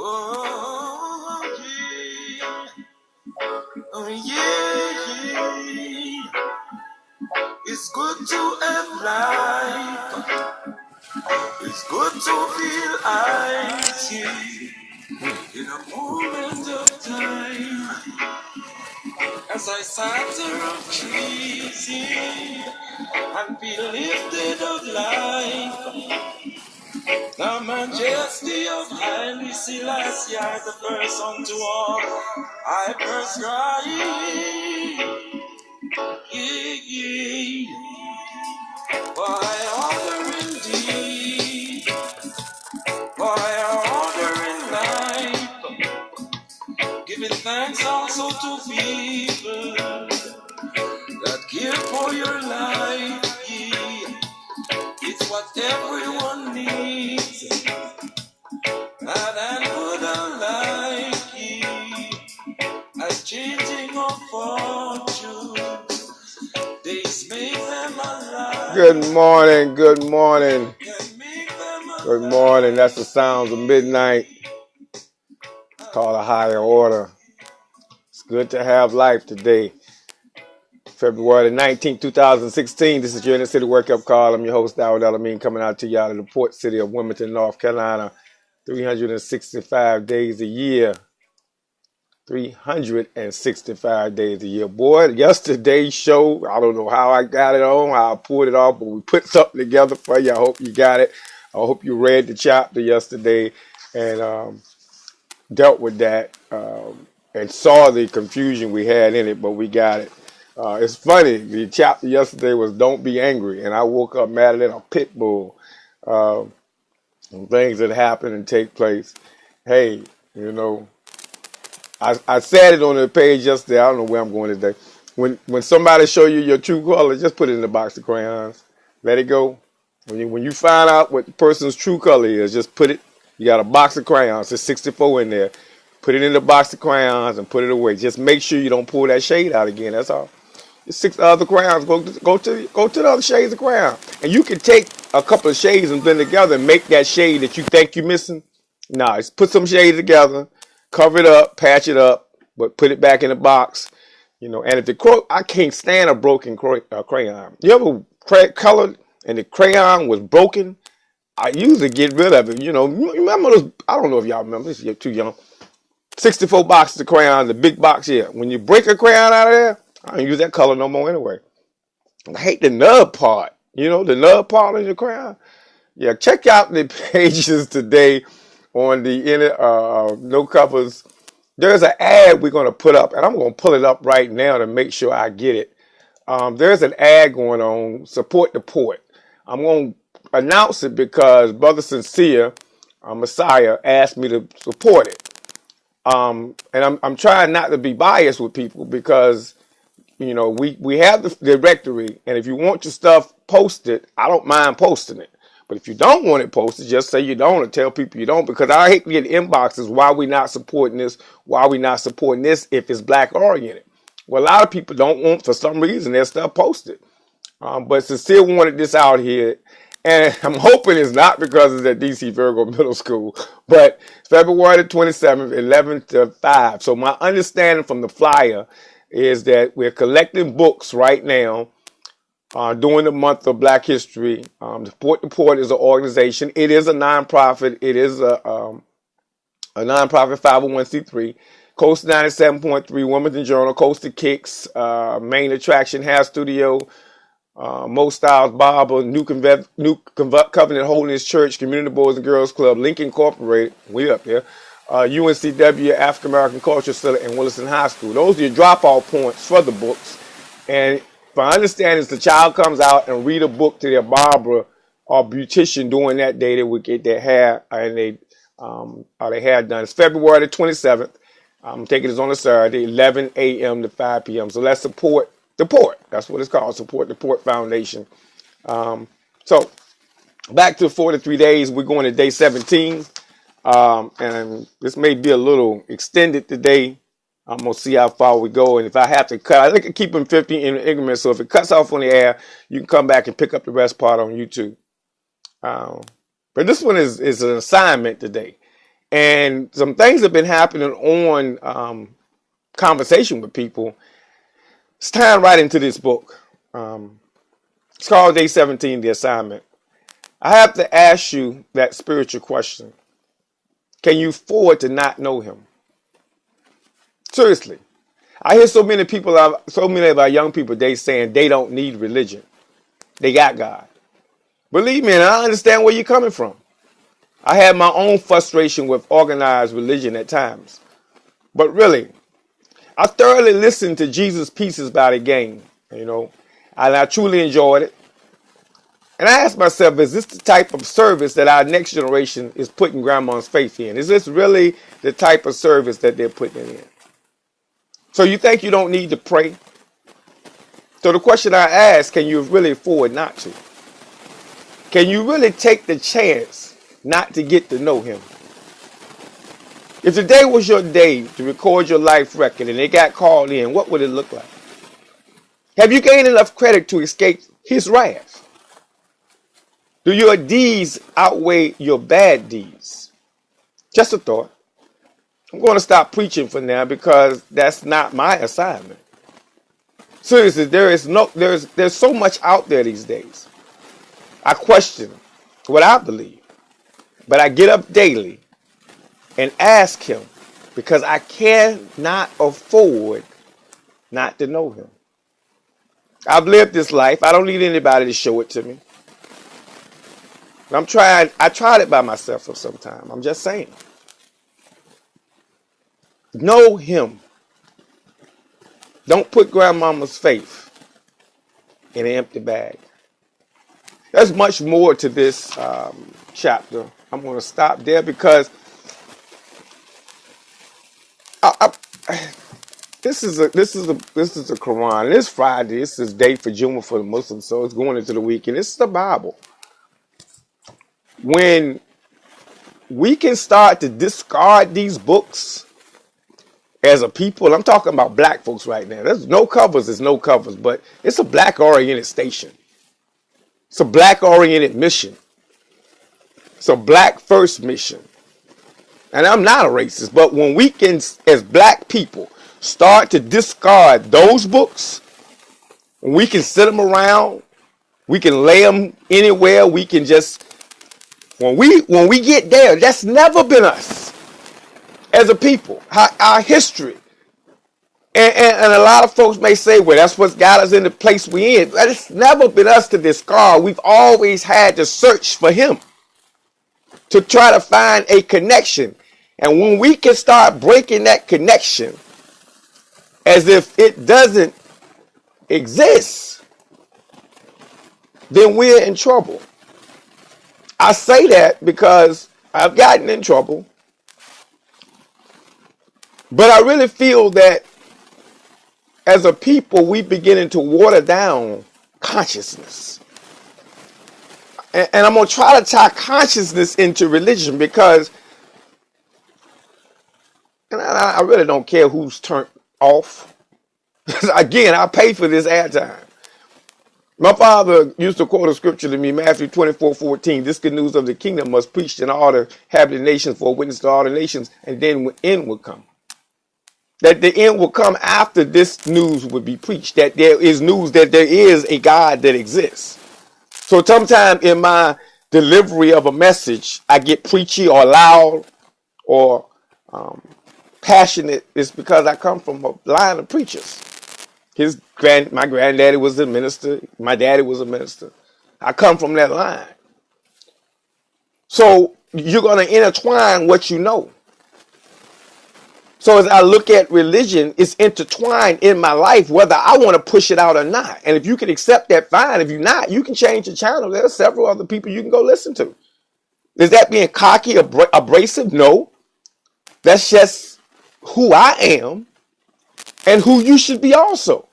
Oh, yeah. Oh, yeah, yeah. It's good to have life. It's good to feel icy in a moment of time. As I sat around trees and be lifted of life. The majesty of Haile Selassie, the person to all I prescribe. For I honor indeed, for I honor in life, giving thanks also to people that care for your life. It's what everyone needs. Bad and good alike, as changing of fortunes, days make them alive. Good morning, good morning. Good morning, that's the sounds of midnight. It's called a higher order. It's good to have life today. February the 19th, 2016. This is your Inner City Wake Up Call. I'm your host, Dawud El-Amin, coming out to you out of the port city of Wilmington, North Carolina. 365 days a year. 365 days a year. Boy, yesterday's show, I don't know how I got it on, how I pulled it off, but we put something together for you. I hope you got it. I hope you read the chapter yesterday and dealt with that and saw the confusion we had in it, but we got it. It's funny. The chapter yesterday was Don't Be Angry, and I woke up madder than a pit bull. Things that happen and take place. Hey, you know, I said it on the page yesterday. I don't know where I'm going today. When somebody show you your true color, just put it in a box of crayons. Let it go. When you find out what the person's true color is, just put it. You got a box of crayons. There's 64 in there. Put it in the box of crayons and put it away. Just make sure you don't pull that shade out again. That's all. 6 other crayons. Go to the other shades of crayon, and you can take a couple of shades and blend together and make that shade that you think you're missing. Nah, just put some shades together, cover it up, patch it up, but put it back in the box. You know, and if I can't stand a broken crayon. You ever colored and the crayon was broken? I usually get rid of it. You know, remember those? I don't know if y'all remember. This, you're too young. 64 boxes of crayons, the big box here. When you break a crayon out of there, I don't use that color no more anyway. I hate the nub part. You know, the nub part of your crayon. Yeah, check out the pages today on the No Covers. There's an ad we're going to put up, and I'm going to pull it up right now to make sure I get it. There's an ad going on, Support the Port. I'm going to announce it because Brother Sincere, Messiah, asked me to support it. And I'm trying not to be biased with people because, you know, we have the directory, and if you want your stuff posted, I don't mind posting it. But if you don't want it posted, just say you don't and tell people you don't, because I hate to get inboxes, why we not supporting this, why we not supporting this if it's black oriented. Well, a lot of people don't want, for some reason, their stuff posted. But Sincere wanted this out here, and I'm hoping it's not because it's at DC Virgo Middle School, but February the 27th, 11 to 5. So my understanding from the flyer is that we're collecting books right now during the month of Black History. Support the Port is an organization. It is a nonprofit. It is a nonprofit 501c3. Coast 97.3, Wilmington Journal, Coastal Kicks, main attraction, Hair Studio, Mo Styles Barber, New Covenant Holiness Church, Community Boys and Girls Club, Lincoln Incorporated, we up there, UNCW, African American Culture Center, and Williston High School. Those are your drop-off points for the books. And if I understand is the child comes out and read a book to their barber or beautician during that day, they would get their hair and their hair done. It's February the 27th. I'm taking this on a Saturday, 11 a.m. to 5 p.m. So let's support the Port. That's what it's called, Support the Port Foundation. So back to 43 days. We're going to day 17. And this may be a little extended today. I'm going to see how far we go. And if I have to cut, I think I keep them 50 in increments. So if it cuts off on the air, you can come back and pick up the rest part on YouTube. But this one is an assignment today. And some things have been happening on conversation with people. It's time right into this book. It's called Day 17, The Assignment. I have to ask you that spiritual question. Can you afford to not know him? Seriously. I hear so many of our young people, they saying they don't need religion. They got God. Believe me, and I understand where you're coming from. I had my own frustration with organized religion at times. But really, I thoroughly listened to Jesus' Pieces by the Game, and I truly enjoyed it. And I asked myself, is this the type of service that our next generation is putting grandma's faith in? Is this really the type of service that they're putting in? So you think you don't need to pray? So the question I ask, can you really afford not to? Can you really take the chance not to get to know him? If today was your day to record your life record and it got called in, what would it look like? Have you gained enough credit to escape his wrath? Do your deeds outweigh your bad deeds? Just a thought. I'm going to stop preaching for now because that's not my assignment. Seriously, there's so much out there these days. I question what I believe, but I get up daily and ask him because I cannot afford not to know him. I've lived this life. I don't need anybody to show it to me. I tried it by myself for some time. I'm just saying. Know him. Don't put grandmama's faith in an empty bag. There's much more to this chapter. I'm going to stop there because this is a Quran. It's Friday. This is day for Juma for the Muslims, so it's going into the weekend. This is the Bible. When we can start to discard these books as a people, I'm talking about black folks right now. There's no covers, but it's a black-oriented station. It's a black-oriented mission. It's a black-first mission. And I'm not a racist, but when we can, as black people, start to discard those books, we can sit them around, we can lay them anywhere, we can just, when we get there, that's never been us as a people, our history. And a lot of folks may say, well, that's what got us in the place we're in. But it's never been us to discard. We've always had to search for him to try to find a connection. And when we can start breaking that connection as if it doesn't exist, then we're in trouble. I say that because I've gotten in trouble. But I really feel that as a people, we're beginning to water down consciousness. And I'm going to try to tie consciousness into religion because, and I really don't care who's turned off. Again, I pay for this airtime. My father used to quote a scripture to me, Matthew 24:14. This good news of the kingdom must preach in all the inhabited nations for a witness to all the nations, and then the end will come. That the end will come after this news would be preached. That there is news that there is a God that exists. So sometimes in my delivery of a message, I get preachy or loud or passionate. It's because I come from a line of preachers. My granddaddy was a minister. My daddy was a minister. I come from that line. So you're going to intertwine what you know. So as I look at religion, it's intertwined in my life, whether I want to push it out or not. And if you can accept that, fine. If you're not, you can change the channel. There are several other people you can go listen to. Is that being cocky, abrasive? No. That's just who I am and who you should be also.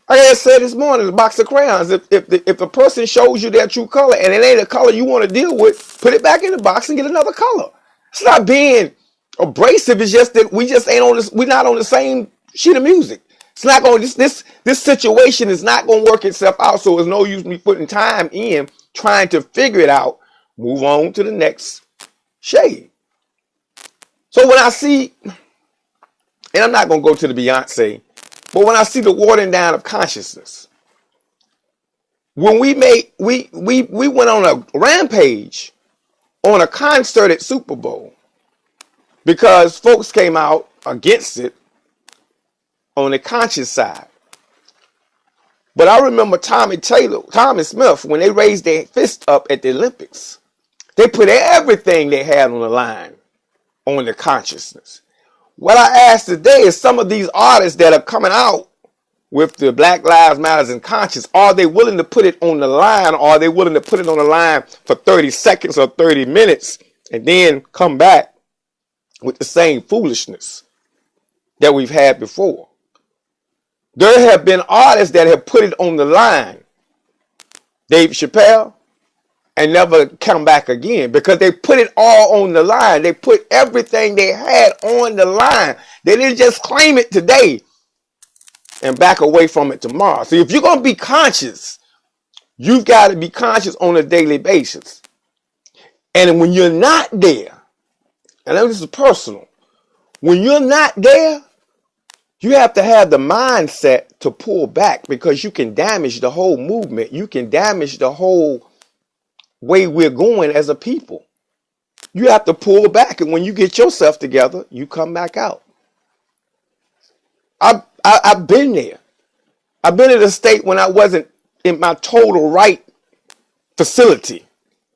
Like I said this morning, a box of crayons. If a person shows you their true color and it ain't a color you want to deal with, put it back in the box and get another color. It's not being abrasive. It's just that we just ain't on this. We're not on the same sheet of music. It's not going. This situation is not going to work itself out. So there's no use me putting time in trying to figure it out. Move on to the next shade. So when I see, and I'm not going to go to the Beyonce, but when I see the watering down of consciousness, when we went on a rampage on a concert at Super Bowl because folks came out against it on the conscious side. But I remember Tommy Smith, when they raised their fist up at the Olympics, they put everything they had on the line on the consciousness. What I ask today is some of these artists that are coming out with the Black Lives Matter and conscious, are they willing to put it on the line, or are they willing to put it on the line for 30 seconds or 30 minutes and then come back with the same foolishness that we've had before? There have been artists that have put it on the line, Dave Chappelle, and never come back again because they put it all on the line. They put everything they had on the line. They didn't just claim it today and back away from it tomorrow. So if you're going to be conscious, you've got to be conscious on a daily basis. And when you're not there, and this is personal, when you're not there, you have to have the mindset to pull back because you can damage the whole movement. You can damage the whole way we're going as a people. You have to pull back, and when you get yourself together, you come back out. I've been there. I've been in a state when I wasn't in my total right facility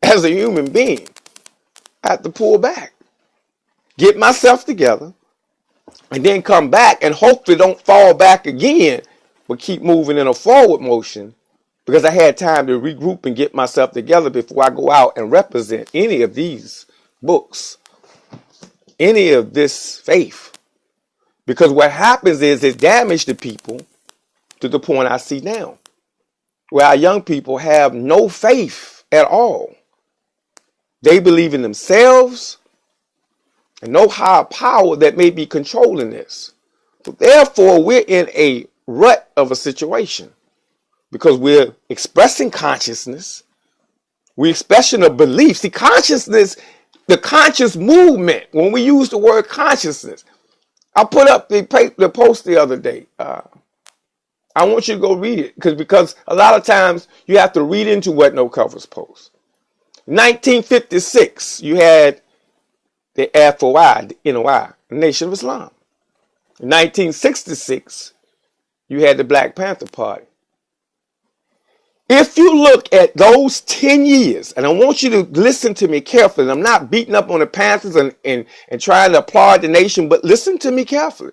as a human being. I have to pull back, get myself together, and then come back and hopefully don't fall back again, but keep moving in a forward motion because I had time to regroup and get myself together before I go out and represent any of these books, any of this faith. Because what happens is it damages the people to the point I see now, where our young people have no faith at all. They believe in themselves and no higher power that may be controlling this. So therefore, we're in a rut of a situation because we're expressing consciousness. We're expressing a belief. See, consciousness, the conscious movement, when we use the word consciousness, I put up the post the other day. I want you to go read it because a lot of times you have to read into what No Covers post. 1956, you had the FOI, the NOI, the Nation of Islam. In 1966, you had the Black Panther Party. If you look at those 10 years, and I want you to listen to me carefully, and I'm not beating up on the Panthers and trying to applaud the nation, but listen to me carefully.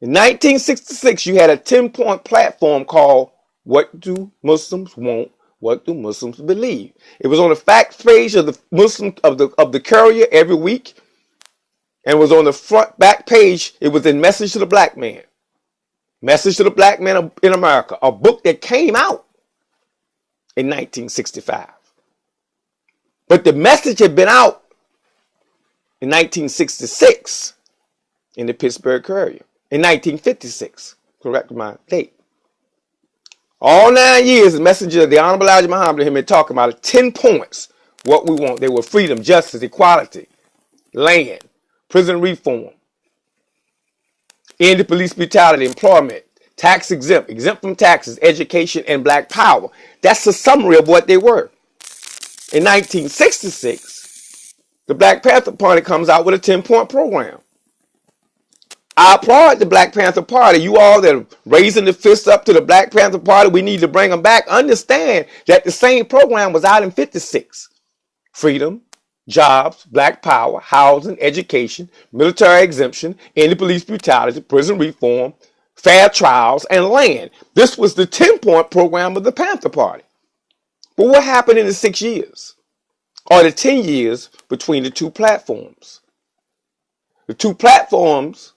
In 1966, you had a 10-point platform called What Do Muslims Want? What do Muslims believe? It was on the fact page of the Muslim of the Courier every week, and was on the back page. It was in Message to the Black Man, Message to the Black Man in America, a book that came out in 1965. But the message had been out in 1966 in the Pittsburgh Courier. In 1956, correct my date. All 9 years, the messenger of the Honorable Elijah Muhammad had been talking about 10 points. What we want. They were freedom, justice, equality, land, prison reform, end the police brutality, employment, tax exempt, exempt from taxes, education, and black power. That's a summary of what they were. In 1966, the Black Panther Party comes out with a 10-point program. I applaud the Black Panther Party. You all that are raising the fist up to the Black Panther Party, we need to bring them back. Understand that the same program was out in 56. Freedom, jobs, black power, housing, education, military exemption, end the police brutality, prison reform, fair trials, and land. This was the 10-point program of the Panther Party. But what happened in the 6 years or the 10 years between the two platforms? The two platforms,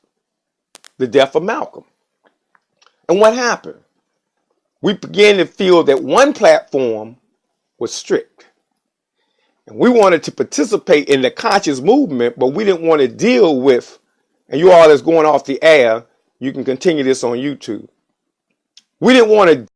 the death of Malcolm. And what happened? We began to feel that one platform was strict. And we wanted to participate in the conscious movement, but we didn't want to deal with, and you all that's going off the air, you can continue this on YouTube. We didn't want to